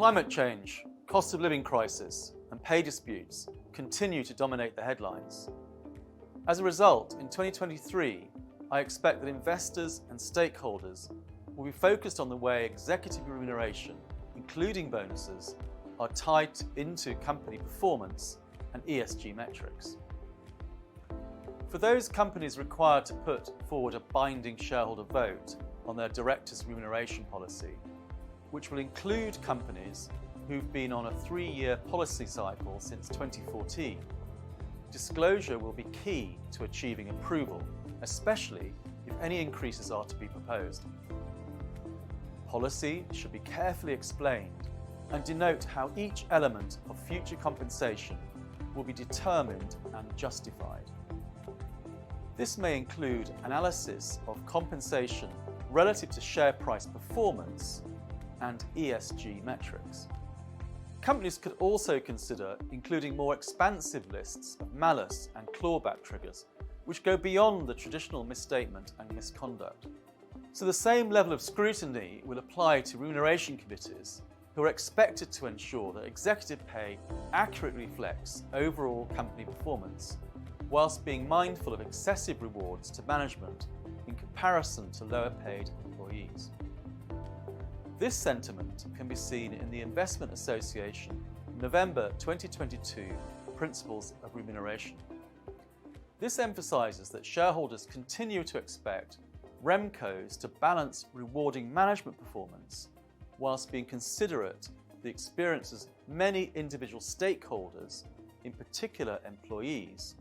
Climate change, cost of living crisis, and pay disputes continue to dominate the headlines. As a result, in 2023, I expect that investors and stakeholders will be focused on the way executive remuneration, including bonuses, are tied into company performance and ESG metrics. For those companies required to put forward a binding shareholder vote on their directors' remuneration policy, which will include companies who've been on a 3-year policy cycle since 2014, disclosure will be key to achieving approval, especially if any increases are to be proposed. Policy should be carefully explained and denote how each element of future compensation will be determined and justified. This may include analysis of compensation relative to share price performance and ESG metrics. Companies could also consider including more expansive lists of malus and clawback triggers, which go beyond the traditional misstatement and misconduct. So the same level of scrutiny will apply to remuneration committees, who are expected to ensure that executive pay accurately reflects overall company performance, whilst being mindful of excessive rewards to management in comparison to lower paid employees. This sentiment can be seen in the Investment Association November 2022 Principles of Remuneration. This emphasises that shareholders continue to expect RemCos to balance rewarding management performance whilst being considerate of the experiences many individual stakeholders, in particular employees,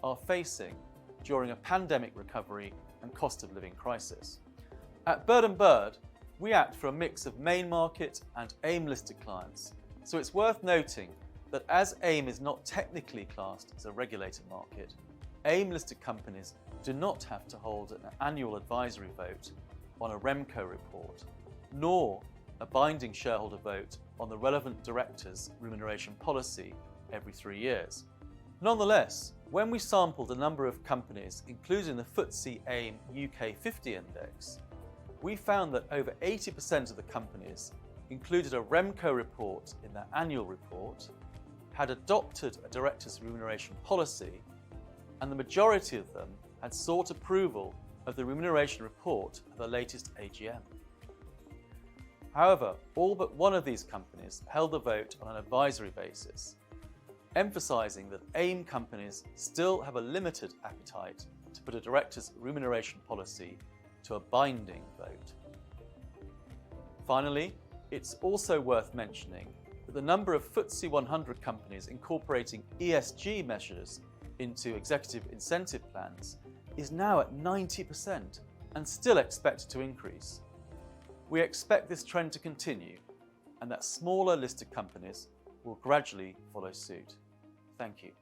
are facing during a pandemic recovery and cost of living crisis. At Bird & Bird, we act for a mix of main market and AIM-listed clients, so it's worth noting that as AIM is not technically classed as a regulated market, AIM-listed companies do not have to hold an annual advisory vote on a RemCo report, nor a binding shareholder vote on the relevant director's remuneration policy every 3 years. Nonetheless, when we sampled a number of companies, including the FTSE AIM UK 50 index, we found that over 80% of the companies included a RemCo report in their annual report, had adopted a director's remuneration policy, and the majority of them had sought approval of the remuneration report at the latest AGM. However, all but one of these companies held the vote on an advisory basis, emphasising that AIM companies still have a limited appetite to put a director's remuneration policy to a binding vote. Finally, it's also worth mentioning that the number of FTSE 100 companies incorporating ESG measures into executive incentive plans is now at 90% and still expected to increase. We expect this trend to continue and that smaller listed companies will gradually follow suit. Thank you.